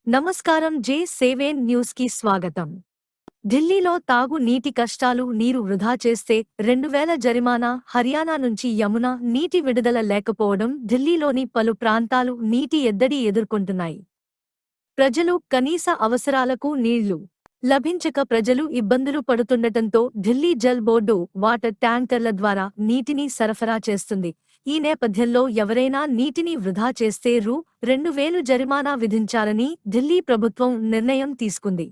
నమస్కారం. J7 న్యూస్కి స్వాగతం. ఢిల్లీలో తాగు నీటి కష్టాలు. నీరు వృధా చేస్తే 2000 జరిమానా. హర్యానా నుంచి యమునా నీటి విడుదల లేకపోవడం ఢిల్లీలోని పలు ప్రాంతాలు నీటి ఎద్దడి ఎదుర్కొంటున్నాయి. ప్రజలు కనీస అవసరాలకు నీళ్లు లభించక ప్రజలు ఇబ్బందులు పడుతుండటంతో ఢిల్లీ జల్ బోర్డు వాటర్ ట్యాంకర్ల ద్వారా నీటిని సరఫరా చేస్తుంది. ఈ నేపథ్యంలో ఎవరైనా నీటిని వృధా చేస్తే రూ. 2000 జరిమానా విధించాలని ఢిల్లీ ప్రభుత్వం నిర్ణయం తీసుకుంది.